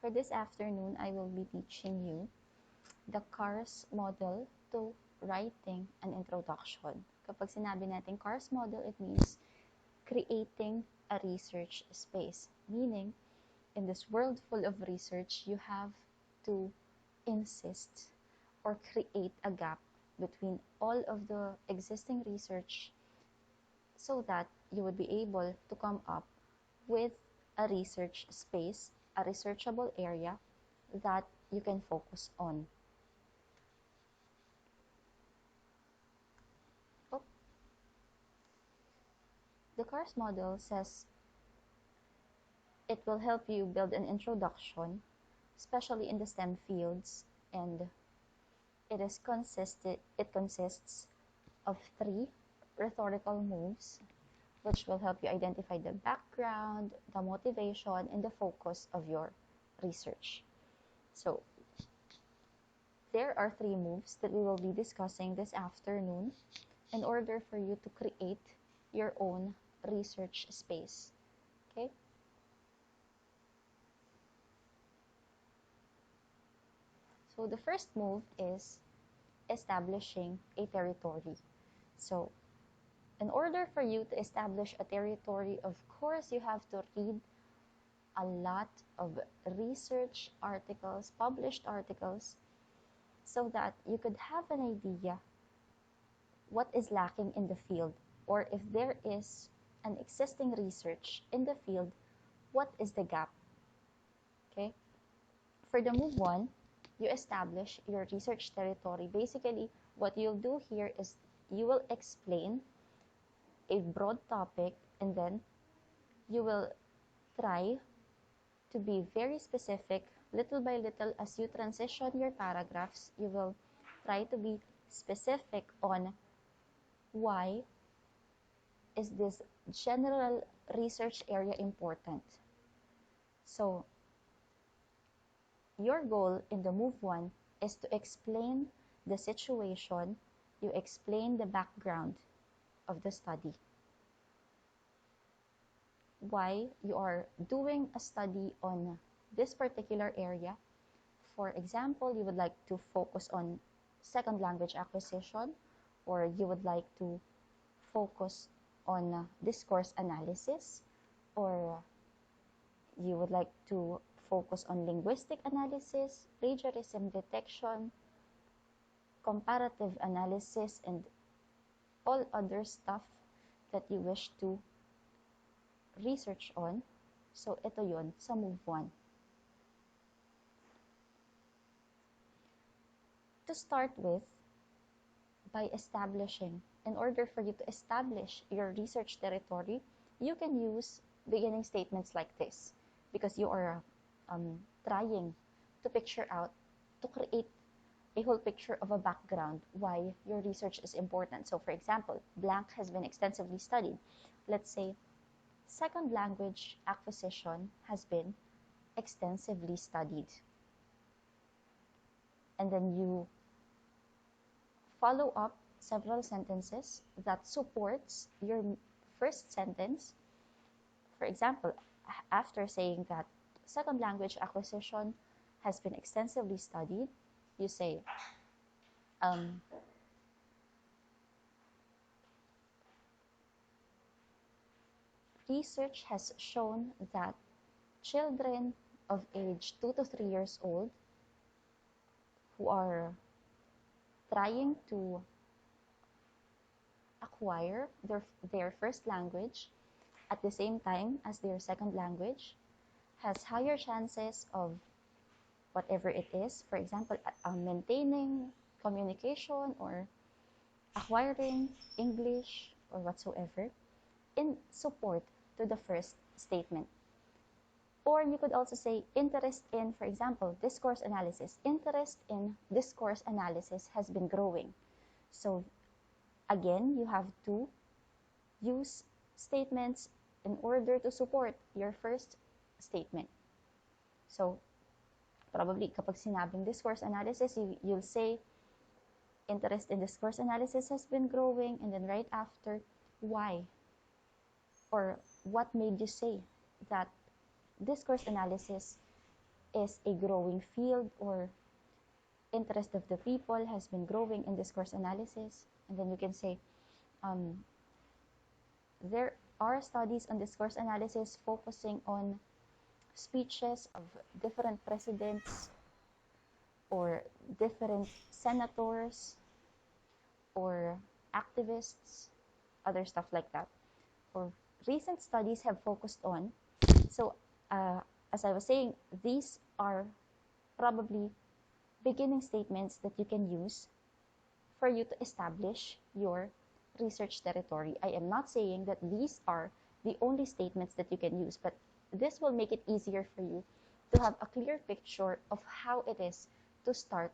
for this afternoon, I will be teaching you the CARS model to writing an introduction. Kapag sinabi natin CARS model, it means creating a research space. Meaning, in this world full of research, you have to insist or create a gap between all of the existing research so that you would be able to come up with a research space, a researchable area that you can focus on. Oh. The CARS model says it will help you build an introduction, especially in the STEM fields, and it consists of 3 rhetorical moves, which will help you identify the background, the motivation, and the focus of your research. So, there are 3 moves that we will be discussing this afternoon in order for you to create your own research space. Okay? So, the first move is establishing a territory. So, in order for you to establish a territory, of course, you have to read a lot of research articles, published articles, so that you could have an idea what is lacking in the field, or if there is an existing research in the field, what is the gap? Okay? For the move 1, you establish your research territory. Basically, what you'll do here is you will explain a broad topic, and then you will try to be very specific little by little. As you transition your paragraphs, you will try to be specific on why is this general research area important. So your goal in the move 1 is to explain the situation, you explain the background of the study, why you are doing a study on this particular area. For example, you would like to focus on second language acquisition, or you would like to focus on discourse analysis, or you would like to focus on linguistic analysis, plagiarism detection, comparative analysis, and all other stuff that you wish to research on. So, ito yun sa move 1. To start with, by establishing, in order for you to establish your research territory, you can use beginning statements like this, because you are trying to picture out, to create a whole picture of a background, why your research is important. So, for example, blank has been extensively studied. Let's say, second language acquisition has been extensively studied. And then you follow up several sentences that supports your first sentence. For example, after saying that second language acquisition has been extensively studied, you say, research has shown that children of age 2 to 3 years old who are trying to acquire their first language at the same time as their second language has higher chances of whatever it is, for example, maintaining communication or acquiring English or whatsoever, in support to the first statement. Or you could also say interest in, for example, discourse analysis. Interest in discourse analysis has been growing. So again, you have to use statements in order to support your first statement. So probably kapag sinabing discourse analysis, you'll say interest in discourse analysis has been growing, and then right after, why or what made you say that discourse analysis is a growing field, or interest of the people has been growing in discourse analysis. And then you can say, there are studies on discourse analysis focusing on speeches of different presidents or different senators or activists, other stuff like that. Or recent studies have focused on. So as I was saying, these are probably beginning statements that you can use for you to establish your research territory. I am not saying that these are the only statements that you can use, but this will make it easier for you to have a clear picture of how it is to start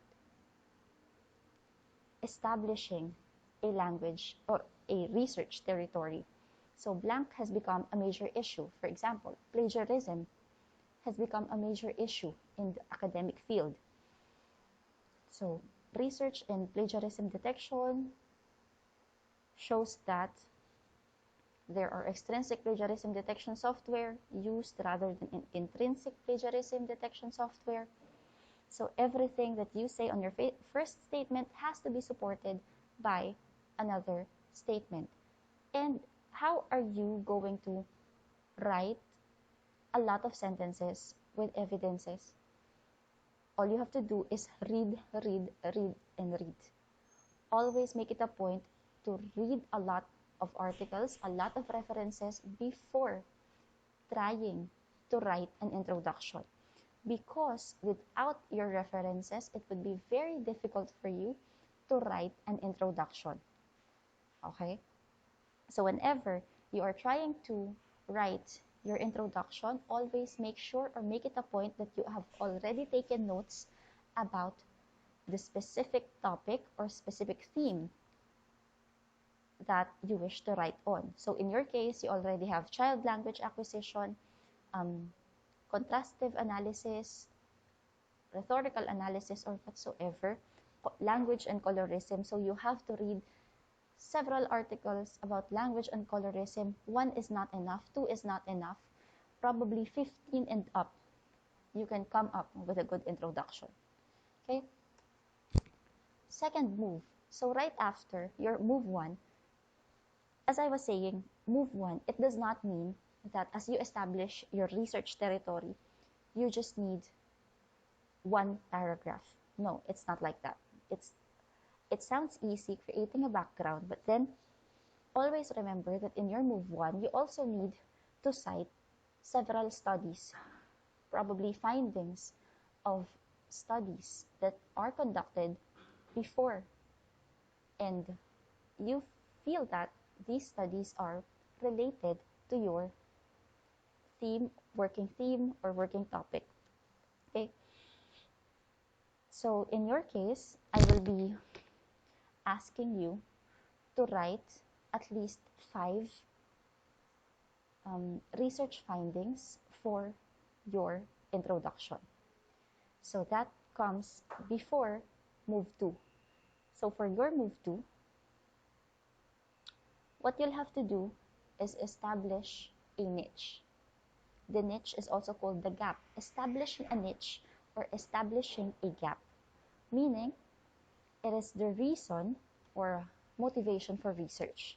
establishing a language or a research territory. So blank has become a major issue. For example, plagiarism has become a major issue in the academic field. So research in plagiarism detection shows that there are extrinsic plagiarism detection software used rather than intrinsic plagiarism detection software. So everything that you say on your first statement has to be supported by another statement. And how are you going to write a lot of sentences with evidences? All you have to do is read, read, read, and read. Always make it a point to read a lot of articles, a lot of references before trying to write an introduction. Because without your references, it would be very difficult for you to write an introduction. Okay? So whenever you are trying to write your introduction, always make sure or make it a point that you have already taken notes about the specific topic or specific theme that you wish to write on. So in your case, you already have child language acquisition, contrastive analysis, rhetorical analysis, or whatsoever, language and colorism. So you have to read several articles about language and colorism. 1 is not enough, 2 is not enough, probably 15 and up. You can come up with a good introduction. Okay? Second move. So right after your move 1, as I was saying, move 1, it does not mean that as you establish your research territory, you just need 1 paragraph. No, it's not like that. It sounds easy creating a background, but then always remember that in your move 1, you also need to cite several studies, probably findings of studies that are conducted before, and you feel that these studies are related to your theme, or working topic. Okay? So in your case, I will be asking you to write at least 5 research findings for your introduction. So that comes before move 2. So for your move 2, what you'll have to do is establish a niche. The niche is also called the gap. Establishing a niche or establishing a gap, meaning it is the reason or motivation for research.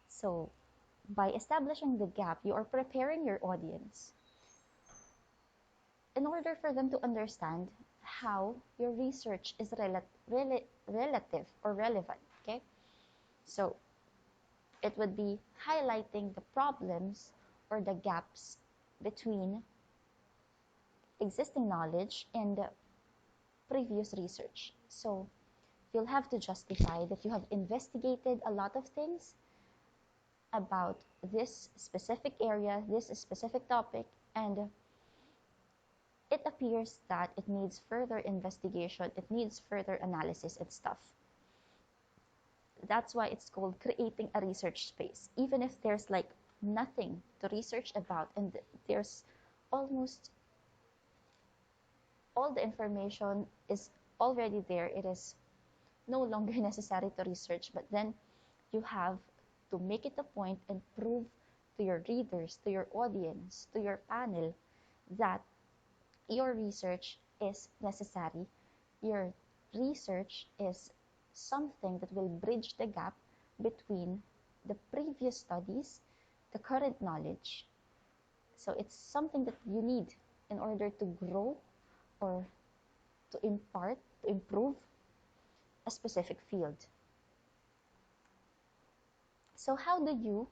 So by establishing the gap, you are preparing your audience in order for them to understand how your research is relative or relevant. Okay? So it would be highlighting the problems or the gaps between existing knowledge and previous research. So you'll have to justify that you have investigated a lot of things about this specific area, this specific topic, and it appears that it needs further investigation, it needs further analysis and stuff. That's why it's called creating a research space. Even if there's like nothing to research about and there's almost all the information is already there, it is no longer necessary to research, but then you have to make it a point and prove to your readers, to your audience, to your panel that your research is necessary. Your research is something that will bridge the gap between the previous studies, the current knowledge. So it's something that you need in order to grow or to impart, to improve a specific field. So how do you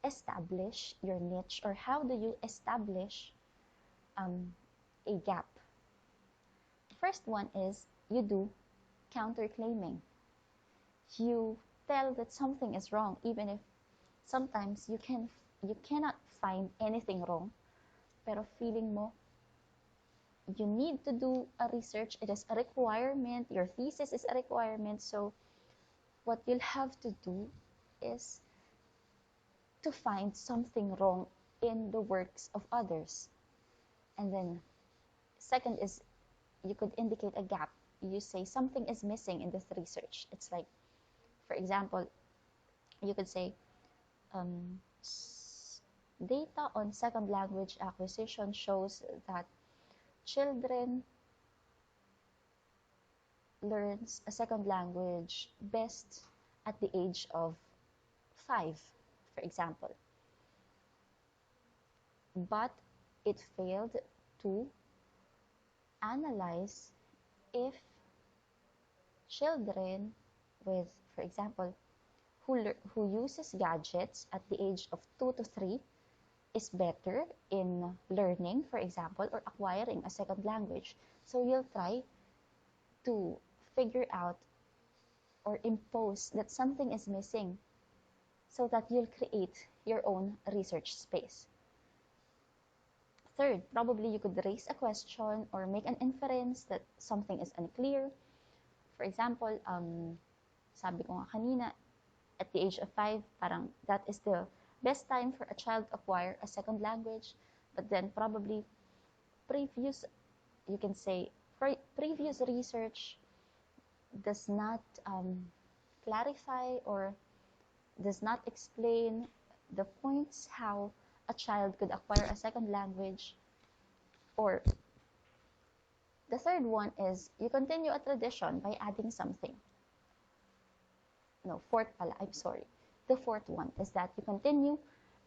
establish your niche, or how do you establish a gap? The first one is you do counterclaiming. You tell that something is wrong, even if sometimes you cannot find anything wrong, pero feeling mo you need to do a research. It is a requirement. Your thesis is a requirement. So what you'll have to do is to find something wrong in the works of others. And then second is you could indicate a gap. You say something is missing in this research. It's like, for example, you could say data on second language acquisition shows that children learns a second language best at the age of 5, for example. But it failed to analyze if children with, for example, who uses gadgets at the age of 2 to 3 is better in learning, for example, or acquiring a second language. So you'll try to figure out or impose that something is missing so that you'll create your own research space. Third, probably you could raise a question or make an inference that something is unclear. For example, sabi ko nga kanina, at the age of 5, parang that is the best time for a child to acquire a second language. But then probably previous, you can say, previous research does not clarify or does not explain the points how a child could acquire a second language. Or the third one is you continue a tradition by adding something. No, fourth pala, I'm sorry. The fourth one is that you continue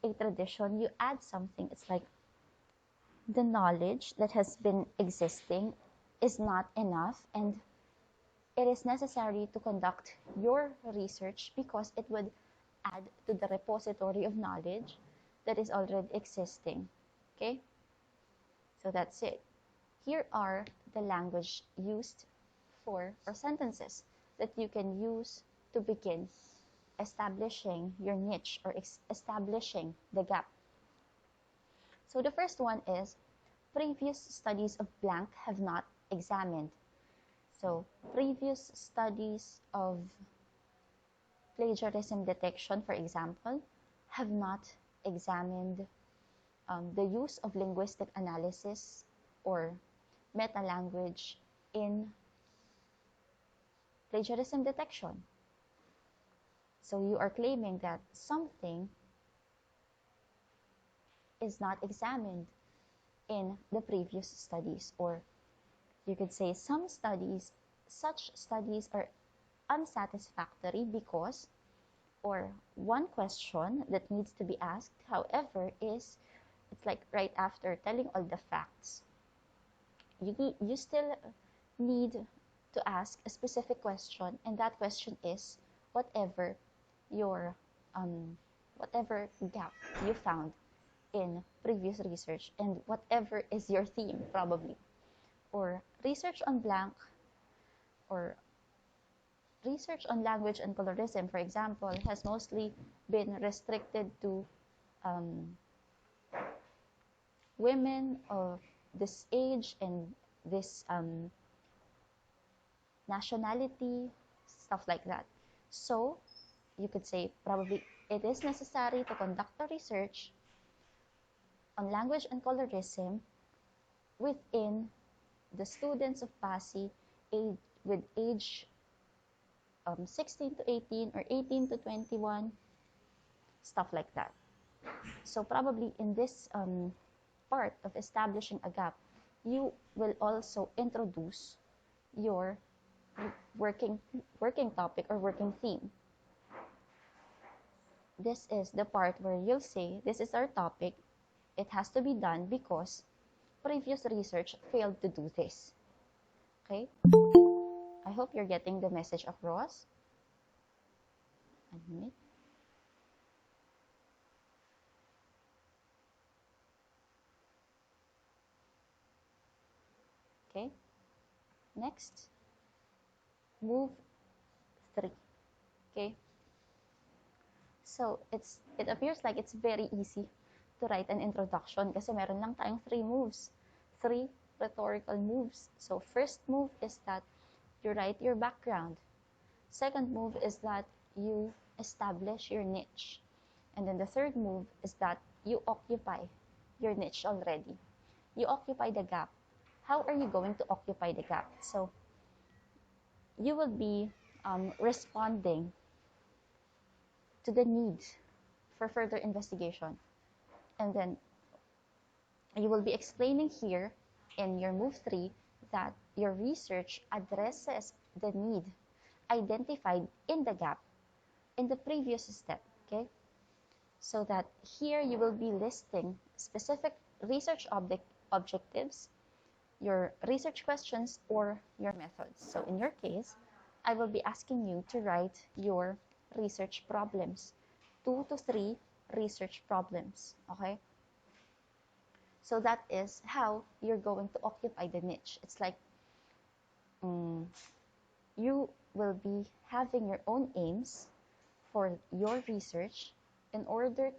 a tradition, you add something. It's like the knowledge that has been existing is not enough, and it is necessary to conduct your research because it would add to the repository of knowledge that is already existing. Okay? So that's it. Here are the language used for, or sentences that you can use to begin establishing your niche or establishing the gap. So the first one is previous studies of blank have not examined. So previous studies of plagiarism detection, for example, have not examined the use of linguistic analysis or meta-language in plagiarism detection. So you are claiming that something is not examined in the previous studies, or you could say some studies, such studies are unsatisfactory because, or one question that needs to be asked, however, is, it's like right after telling all the facts, you still need to ask a specific question, and that question is whatever your whatever gap you found in previous research and whatever is your theme, probably. Or research on blank, or research on language and colorism, for example, has mostly been restricted to women of this age and this nationality, stuff like that. So you could say probably it is necessary to conduct a research on language and colorism within the students of BSE with age 16 to 18 or 18 to 21, stuff like that. So probably in this part of establishing a gap, you will also introduce your working topic or working theme. This is the part where you'll say, this is our topic. It has to be done because previous research failed to do this. Okay? I hope you're getting the message across. One minute. Okay? Next, move 3. Okay? So, it appears like it's very easy to write an introduction kasi meron lang tayong 3 moves. 3 rhetorical moves. So, first move is that you write your background. Second move is that you establish your niche. And then the third move is that you occupy your niche already. You occupy the gap. How are you going to occupy the gap? So, you will be responding to the need for further investigation. And then you will be explaining here in your move 3 that your research addresses the need identified in the gap in the previous step, okay? So that here you will be listing specific research objectives, your research questions, or your methods. So in your case, I will be asking you to write your research problems, 2 to 3 research problems, okay? So that is how you're going to occupy the niche. It's like you will be having your own aims for your research in order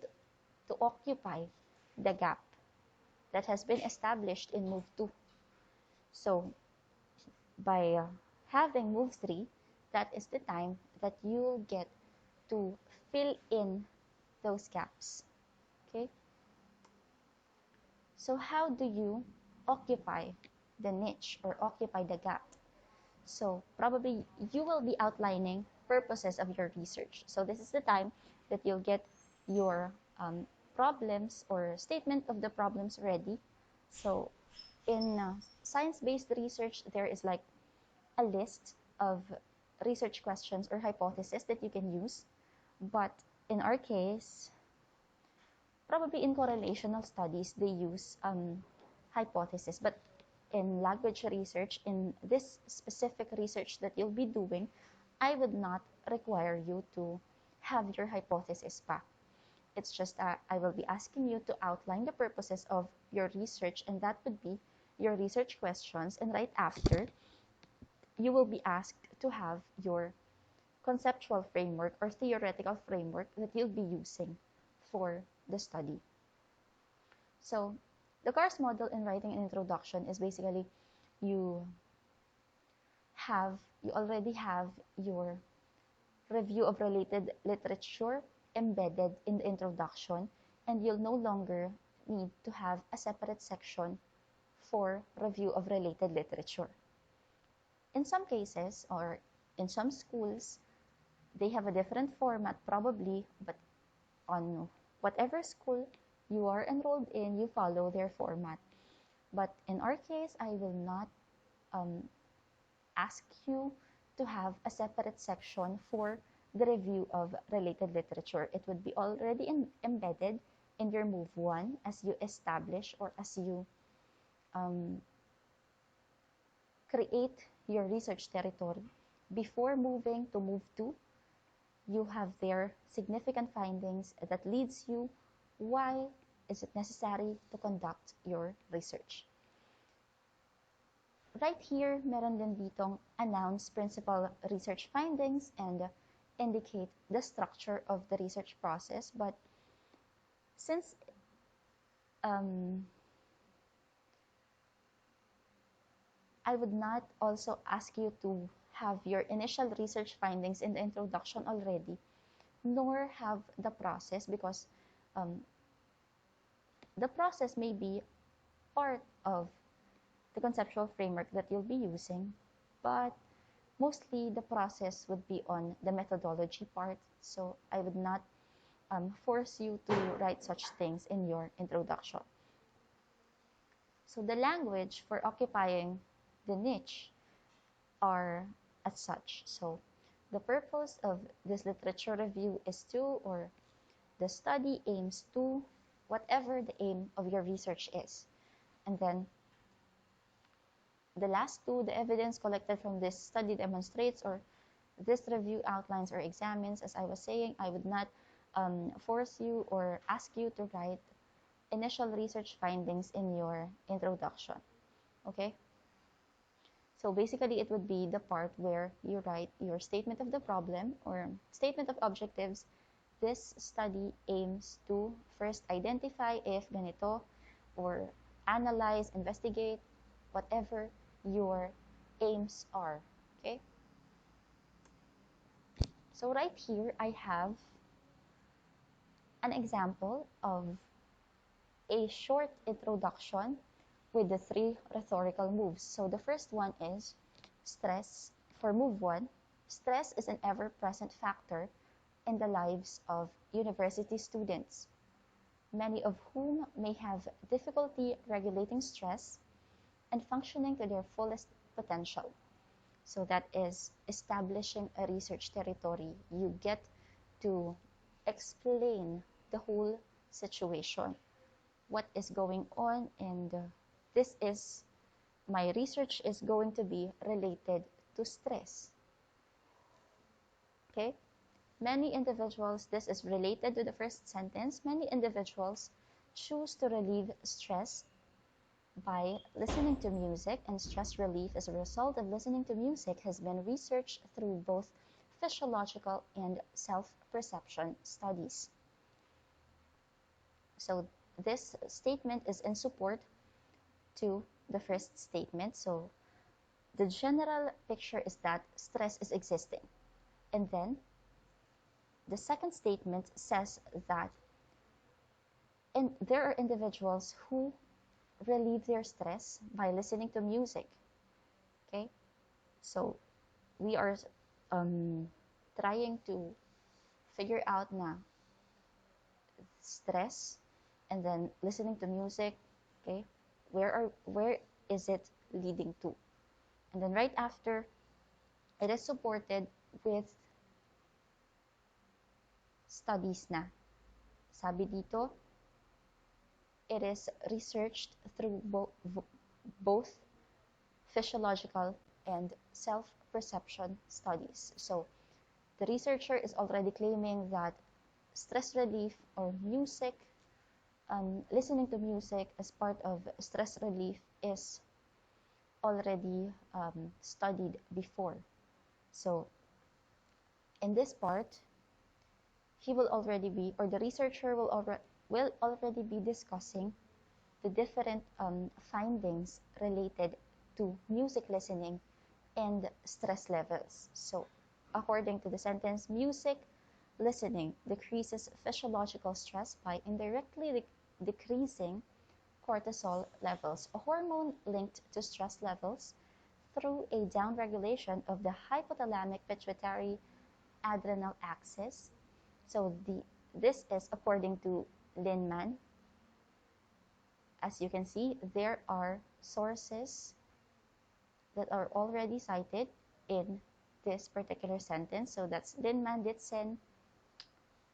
to occupy the gap that has been established in move 2. So by having move 3, that is the time that you get to fill in those gaps. Okay? So how do you occupy the niche or occupy the gap? So probably you will be outlining purposes of your research. So this is the time that you'll get your problems or statement of the problems ready. So in science-based research, there is like a list of research questions or hypotheses that you can use. But in our case, probably in correlational studies, they use hypothesis. But in language research, in this specific research that you'll be doing, I would not require you to have your hypothesis back. It's just that I will be asking you to outline the purposes of your research, and that would be your research questions. And right after, you will be asked to have your conceptual framework or theoretical framework that you'll be using for the study. So the course model in writing an introduction is basically you already have your review of related literature embedded in the introduction, and you'll no longer need to have a separate section for review of related literature. In some cases, or in some schools, they have a different format probably, but on whatever school you are enrolled in, you follow their format. But in our case, I will not ask you to have a separate section for the review of related literature. It would be already embedded in your move 1 as you establish or as you create your research territory. Before moving to move 2, you have their significant findings that leads you why is it necessary to conduct your research. Right here, meron din ditong announce principal research findings and indicate the structure of the research process. But since I would not also ask you to have your initial research findings in the introduction already, nor have the process, because the process may be part of the conceptual framework that you'll be using, but mostly the process would be on the methodology part. So I would not force you to write such things in your introduction. So the language for occupying the niche are as such. So the purpose of this literature review is to, or the study aims to, whatever the aim of your research is. And then the last two, the evidence collected from this study demonstrates, or this review outlines or examines. As I was saying, I would not force you or ask you to write initial research findings in your introduction. Okay? So basically, it would be the part where you write your statement of the problem or statement of objectives. This study aims to first identify if ganito, or analyze, investigate, whatever your aims are. Okay? So right here, I have an example of a short introduction with the 3 rhetorical moves. So the first one is stress. For move 1, stress is an ever-present factor in the lives of university students, many of whom may have difficulty regulating stress and functioning to their fullest potential. So that is establishing a research territory. You get to explain the whole situation, what is going on, and this is, my research is going to be related to stress. Okay? Many individuals, this is related to the first sentence, many individuals choose to relieve stress by listening to music, and stress relief as a result of listening to music has been researched through both physiological and self-perception studies. So this statement is in support to the first statement. So the general picture is that stress is existing. And then the second statement says that there are individuals who relieve their stress by listening to music. Okay? So we are trying to figure out na stress and then listening to music. Okay? Where is it leading to? And then right after, it is supported with studies na. Sabi dito, it is researched through both physiological and self-perception studies. So the researcher is already claiming that stress relief or music, listening to music as part of stress relief is already studied before. So in this part, he will already be, or the researcher will already be discussing the different findings related to music listening and stress levels. So according to the sentence, music listening decreases physiological stress by indirectly decreasing cortisol levels, a hormone linked to stress levels, through a downregulation of the hypothalamic pituitary adrenal axis. So this is according to Linman. As you can see, there are sources that are already cited in this particular sentence. So that's Linman, Ditzen,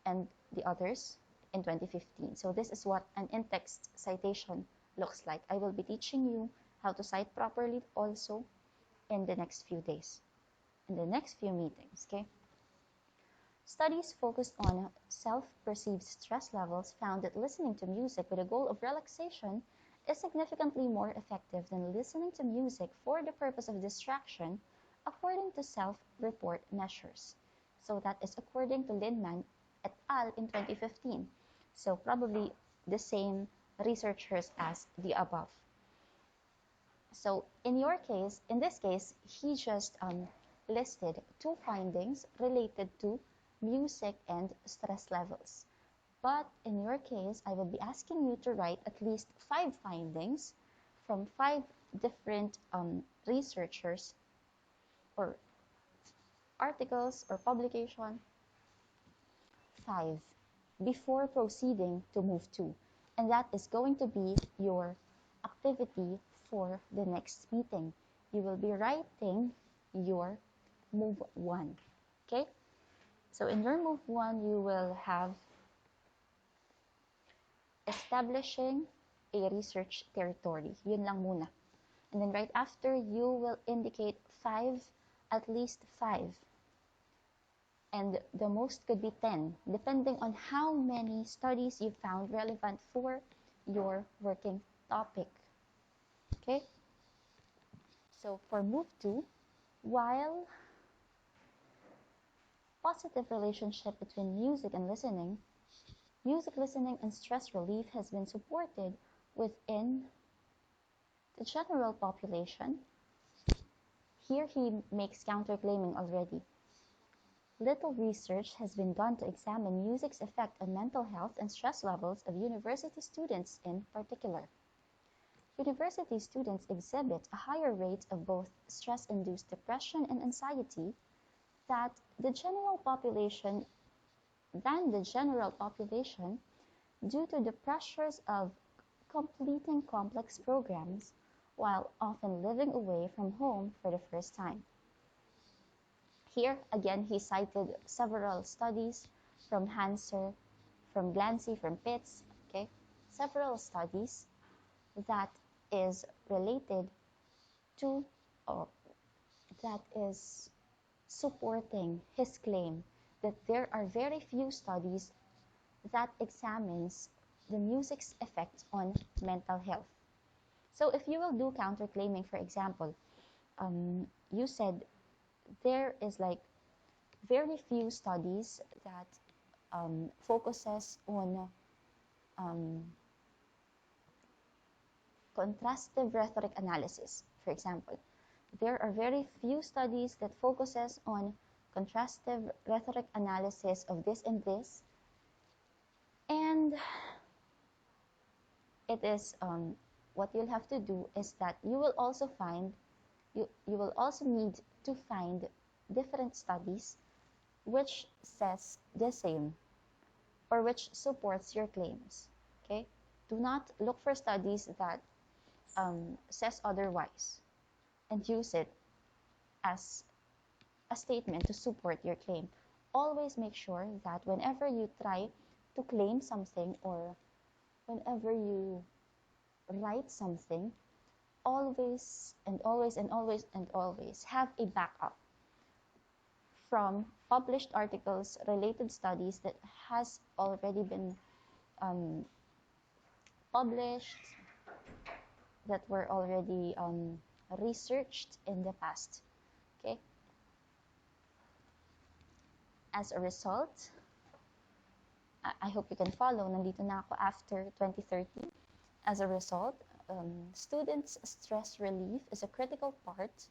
and the others in 2015. So this is what an in-text citation looks like. I will be teaching you how to cite properly also in the next few days, in the next few meetings, okay? Studies focused on self-perceived stress levels found that listening to music with a goal of relaxation is significantly more effective than listening to music for the purpose of distraction, according to self-report measures. So that is according to Linman et al. In 2015. So probably the same researchers as the above. So in this case, he just listed 2 findings related to music and stress levels. But in your case, I will be asking you to write at least 5 findings from 5 different researchers or articles or publication, 5, before proceeding to move 2. And that is going to be your activity for the next meeting. You will be writing your move 1. Okay? So in your move 1, you will have establishing a research territory. Yun lang muna. And then right after, you will indicate 5, at least 5. And the most could be 10, depending on how many studies you found relevant for your working topic. Okay? So for move 2, while positive relationship between music and listening, music listening and stress relief has been supported within the general population. Here he makes counterclaiming already. Little research has been done to examine music's effect on mental health and stress levels of university students in particular. University students exhibit a higher rate of both stress-induced depression and anxiety than the general population due to the pressures of completing complex programs while often living away from home for the first time. Here, again, he cited several studies from Hanser, from Glancy, from Pitts, okay? Several studies that is related to, or that is supporting his claim that there are very few studies that examines the music's effect on mental health. So if you will do counterclaiming, for example, you said there is like very few studies that focuses on contrastive rhetoric analysis, for example. There are very few studies that focuses on contrastive rhetoric analysis of this and this, and it is what you'll have to do is that you will also need to find different studies which says the same or which supports your claims. Okay, do not look for studies that says otherwise and use it as a statement to support your claim. Always make sure that whenever you try to claim something or whenever you write something, always and always and always and always have a backup from published articles, related studies that has already been published, that were already researched in the past. Okay? As a result, I hope you can follow. Nandito na ako after 2030. As a result, students' stress relief is a critical part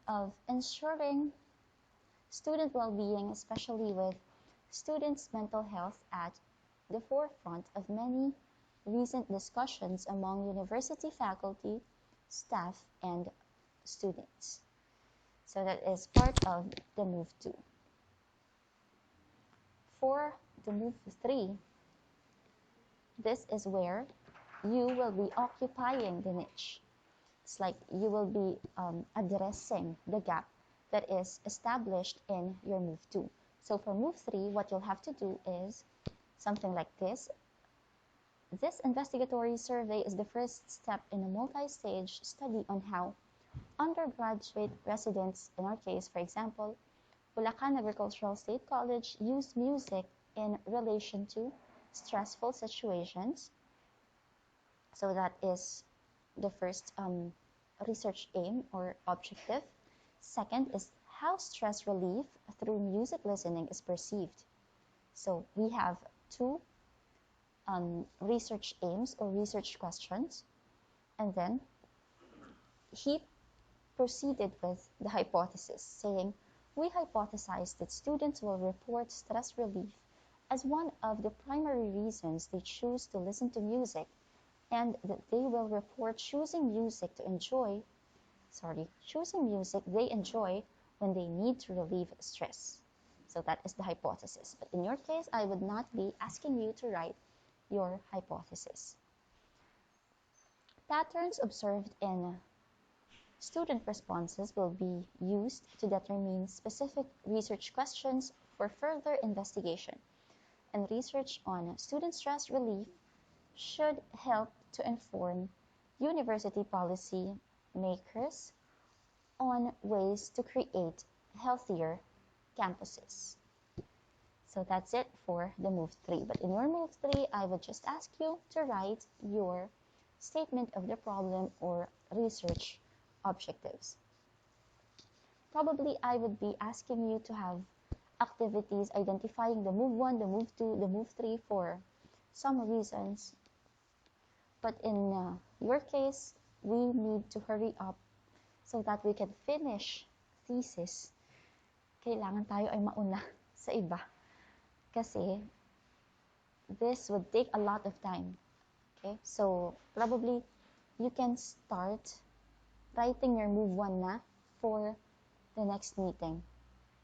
of ensuring student well-being, especially with students' mental health at the forefront of many recent discussions among university faculty, staff, and students. So that is part of the move 2. For the move 3, this is where you will be occupying the niche. It's like you will be addressing the gap that is established in your move 2. So for move 3, what you'll have to do is something like this. This investigatory survey is the first step in a multi-stage study on how undergraduate residents, in our case, for example, Bulacan Agricultural State College, use music in relation to stressful situations. So that is the first research aim or objective. Second is how stress relief through music listening is perceived. So we have 2 research aims or research questions, and then he proceeded with the hypothesis, saying, we hypothesize that students will report stress relief as one of the primary reasons they choose to listen to music, and that they will report choosing music they enjoy when they need to relieve stress. So that is the hypothesis. But in your case, I would not be asking you to write your hypothesis. Patterns observed in student responses will be used to determine specific research questions for further investigation, and research on student stress relief should help to inform university policy makers on ways to create healthier campuses. So that's it for the move 3. But in your move 3, I would just ask you to write your statement of the problem or research objectives. Probably I would be asking you to have activities identifying the move 1, the move 2, the move 3 for some reasons. But in your case, we need to hurry up so that we can finish thesis. Kailangan tayo ay mauna sa iba. Kasi this would take a lot of time. Okay? So probably you can start writing your move 1 na for the next meeting.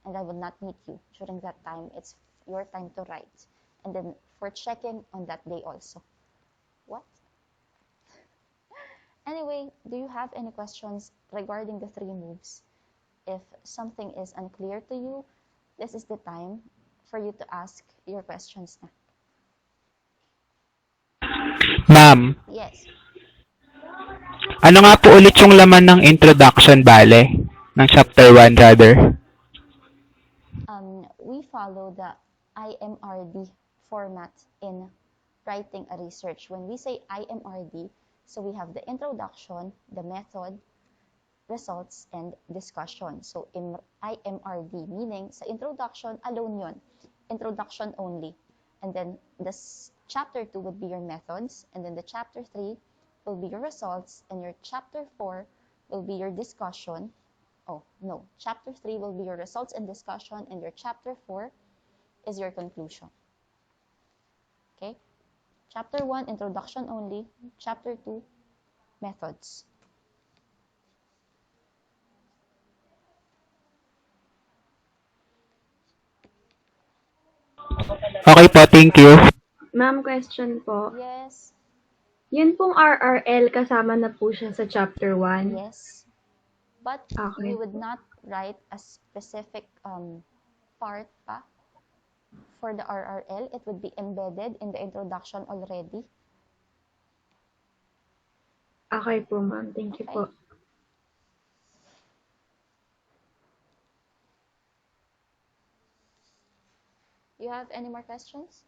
And I will not meet you during that time. It's your time to write. And then for checking on that day also. What? Anyway, do you have any questions regarding the 3 moves? If something is unclear to you, this is the time for you to ask your questions na. Ma'am, Yes. ano nga po ulit yung laman ng introduction, bale? Ng chapter 1, rather? We follow the IMRD format in writing a research. When we say IMRD, so we have the introduction, the method, results, and discussion. So in IMRD, meaning sa introduction, alone yun. Introduction only. And then this chapter 2 would be your methods, and then the chapter 3 will be your results, and your chapter 4 will be your discussion. Oh, no. Chapter 3 will be your results and discussion, and your chapter 4 is your conclusion. Okay? Chapter 1, introduction only. Chapter 2, methods. Okay po, thank you. Ma'am, question po. Yes. Yun pong RRL, kasama na po siya sa chapter 1? Yes. But Okay. you would not write a specific part pa for the RRL. It would be embedded in the introduction already. Okay po, ma'am. Thank you Okay. po. You have any more questions?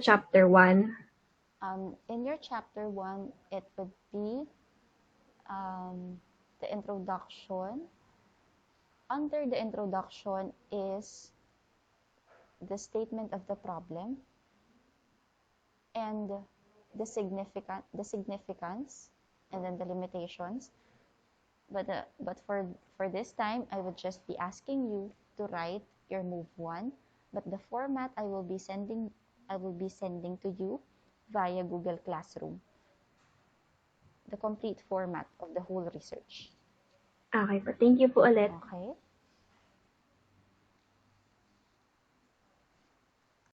Chapter 1. In your chapter 1, it would be the introduction. Under the introduction is the statement of the problem and the significance, and then the limitations. But for this time, I would just be asking you to write your move 1, but the format I will be sending to you via Google Classroom. The complete format of the whole research. Okay po. Thank you po ulit. Okay.